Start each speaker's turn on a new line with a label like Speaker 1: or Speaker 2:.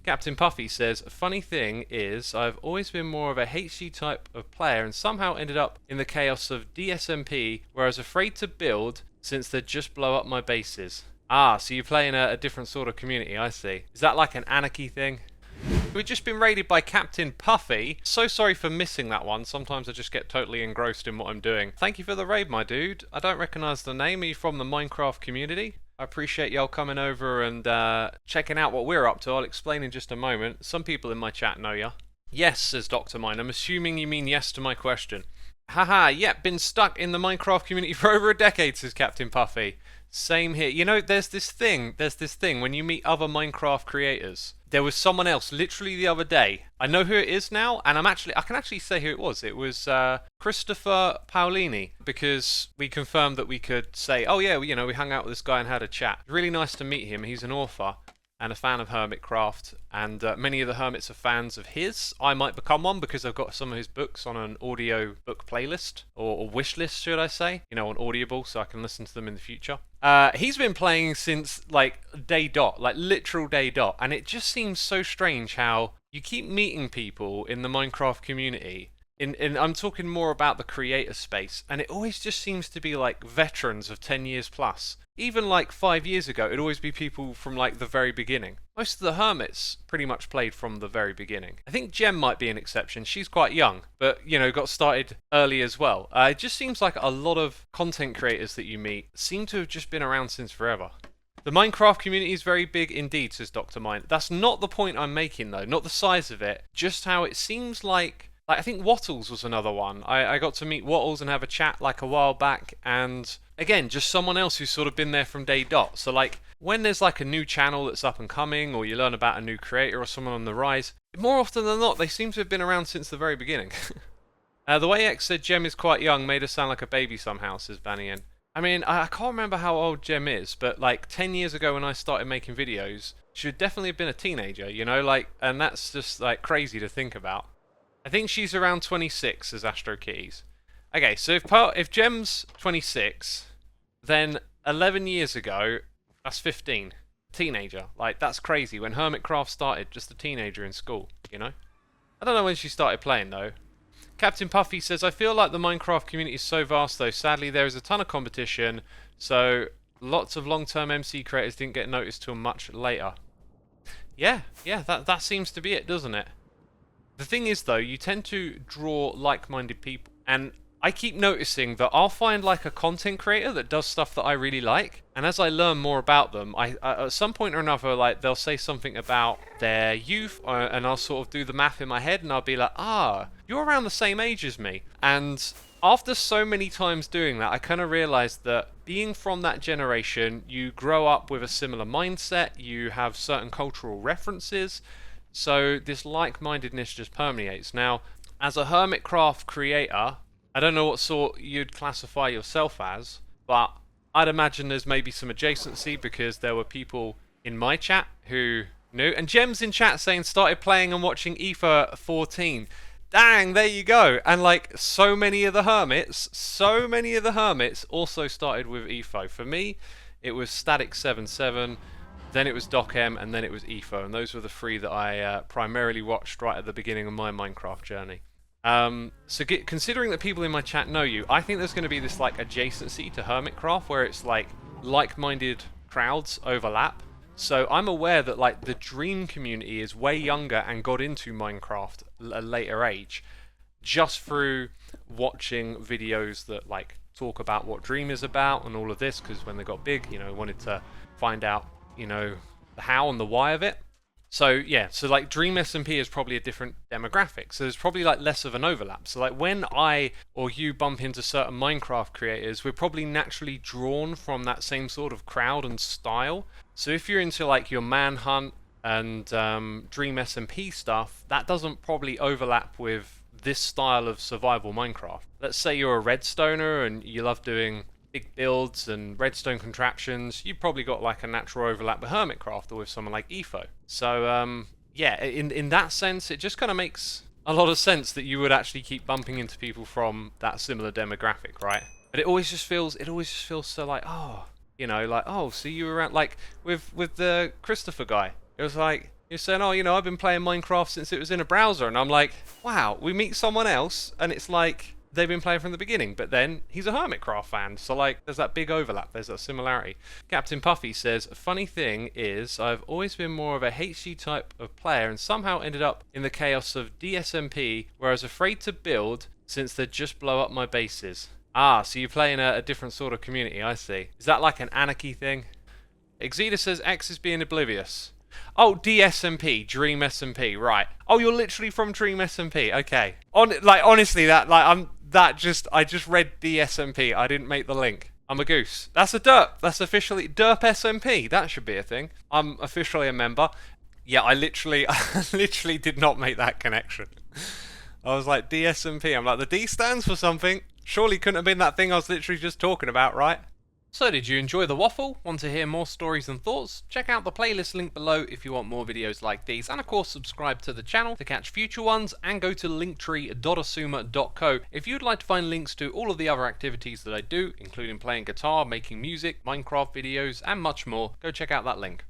Speaker 1: Captain Puffy says, funny thing is, I've always been more of a HG type of player and somehow ended up in the chaos of DSMP where I was afraid to build since they'd just blow up my bases. Ah, so you play in a different sort of community, I see. Is that like an anarchy thing? We've just been raided by Captain Puffy. So sorry for missing that one. Sometimes I just get totally engrossed in what I'm doing. Thank you for the raid, my dude. I don't recognise the name. Are you from the Minecraft community? I appreciate y'all coming over and checking out what we're up to. I'll explain in just a moment. Some people in my chat know ya. Yes, says Dr. Mine. I'm assuming you mean yes to my question. Haha, yep, been stuck in the Minecraft community for over a decade, says Captain Puffy. Same here. You know, there's this thing when you meet other Minecraft creators. There was someone else literally the other day. I know who it is now, and I can actually say who it was. It was Christopher Paolini, because we confirmed that we could say, oh yeah, you know, we hung out with this guy and had a chat. Really nice to meet him. He's an author and a fan of Hermitcraft, and many of the Hermits are fans of his. I might become one because I've got some of his books on an audio book playlist, or wish list, should I say, you know, on Audible, so I can listen to them in the future. He's been playing since, like, day dot, like, literal day dot, and it just seems so strange how you keep meeting people in the Minecraft community, I'm talking more about the creator space, and it always just seems to be, like, veterans of 10 years plus. Even, like, 5 years ago, it'd always be people from, like, the very beginning. Most of the Hermits pretty much played from the very beginning. I think Gem might be an exception. She's quite young, but, you know, got started early as well. It just seems like a lot of content creators that you meet seem to have just been around since forever. The Minecraft community is very big indeed, says Dr. Mine. That's not the point I'm making, though. Not the size of it. Just how it seems like I think Wattles was another one. I got to meet Wattles and have a chat like a while back, and again, just someone else who's sort of been there from day dot. So like, when there's like a new channel that's up and coming, or you learn about a new creator or someone on the rise, more often than not, they seem to have been around since the very beginning. The way X said Gem is quite young made her sound like a baby somehow, says Banian. I mean, I can't remember how old Gem is, but like 10 years ago when I started making videos, she would definitely have been a teenager, you know, like, and that's just like crazy to think about. I think she's around 26, as Astro Kitties. Okay, so if Gem's 26, then 11 years ago, that's 15. Teenager. Like, that's crazy. When Hermitcraft started, just a teenager in school, you know? I don't know when she started playing, though. Captain Puffy says, I feel like the Minecraft community is so vast, though. Sadly, there is a ton of competition, so lots of long-term MC creators didn't get noticed till much later. Yeah, that seems to be it, doesn't it? The thing is, though, you tend to draw like-minded people, and I keep noticing that I'll find like a content creator that does stuff that I really like, and as I learn more about them, I at some point or another, like, they'll say something about their youth, and I'll sort of do the math in my head, and I'll be like, ah, you're around the same age as me. And after so many times doing that, I kind of realized that being from that generation, you grow up with a similar mindset, you have certain cultural references, so this like-mindedness just permeates. Now, as a Hermitcraft creator, I don't know what sort you'd classify yourself as, but I'd imagine there's maybe some adjacency because there were people in my chat who knew. And Gem's in chat saying started playing and watching Etho 14. Dang, there you go. And like so many of the Hermits also started with Etho. For me, it was Static777. Then it was Doc M, and then it was Etho, and those were the three that I primarily watched right at the beginning of my Minecraft journey. Considering that people in my chat know you, I think there's going to be this like adjacency to Hermitcraft where it's like like-minded crowds overlap. So I'm aware that like the Dream community is way younger and got into Minecraft at a later age, just through watching videos that like talk about what Dream is about and all of this, because when they got big, you know, wanted to find out, you know, the how and the why of it. So yeah, so like DreamSMP is probably a different demographic, so there's probably like less of an overlap. So like when I or you bump into certain Minecraft creators, we're probably naturally drawn from that same sort of crowd and style. So if you're into like your Manhunt and DreamSMP stuff, that doesn't probably overlap with this style of survival Minecraft. Let's say you're a redstoner and you love doing big builds and redstone contraptions, you've probably got like a natural overlap with Hermitcraft or with someone like Etho. So yeah, in that sense, it just kind of makes a lot of sense that you would actually keep bumping into people from that similar demographic, right? But it always just feels so like, oh, you know, like, oh, so you were around, like with the Christopher guy. It was like, You're saying, oh, you know, I've been playing Minecraft since it was in a browser. And I'm like, wow, we meet someone else and it's like they've been playing from the beginning, but then he's a Hermitcraft fan, so like there's that big overlap, there's that similarity. Captain Puffy says, funny thing is I've always been more of a HG type of player and somehow ended up in the chaos of DSMP where I was afraid to build since they'd just blow up my bases. Ah, so you play in a different sort of community, I see. Is that like an anarchy thing? Xida says X is being oblivious. Oh, DSMP, DreamSMP, right. Oh, you're literally from DreamSMP, okay. Honestly, I just read DSMP, I didn't make the link. I'm a goose. That's a derp, that's officially, derp SMP, that should be a thing. I'm officially a member. Yeah, I literally did not make that connection. I was like, DSMP, I'm like, the D stands for something. Surely couldn't have been that thing I was literally just talking about, right? So did you enjoy the waffle? Want to hear more stories and thoughts? Check out the playlist link below if you want more videos like these, and of course subscribe to the channel to catch future ones, and go to linktree.xisuma.co if you'd like to find links to all of the other activities that I do, including playing guitar, making music, Minecraft videos, and much more. Go check out that link.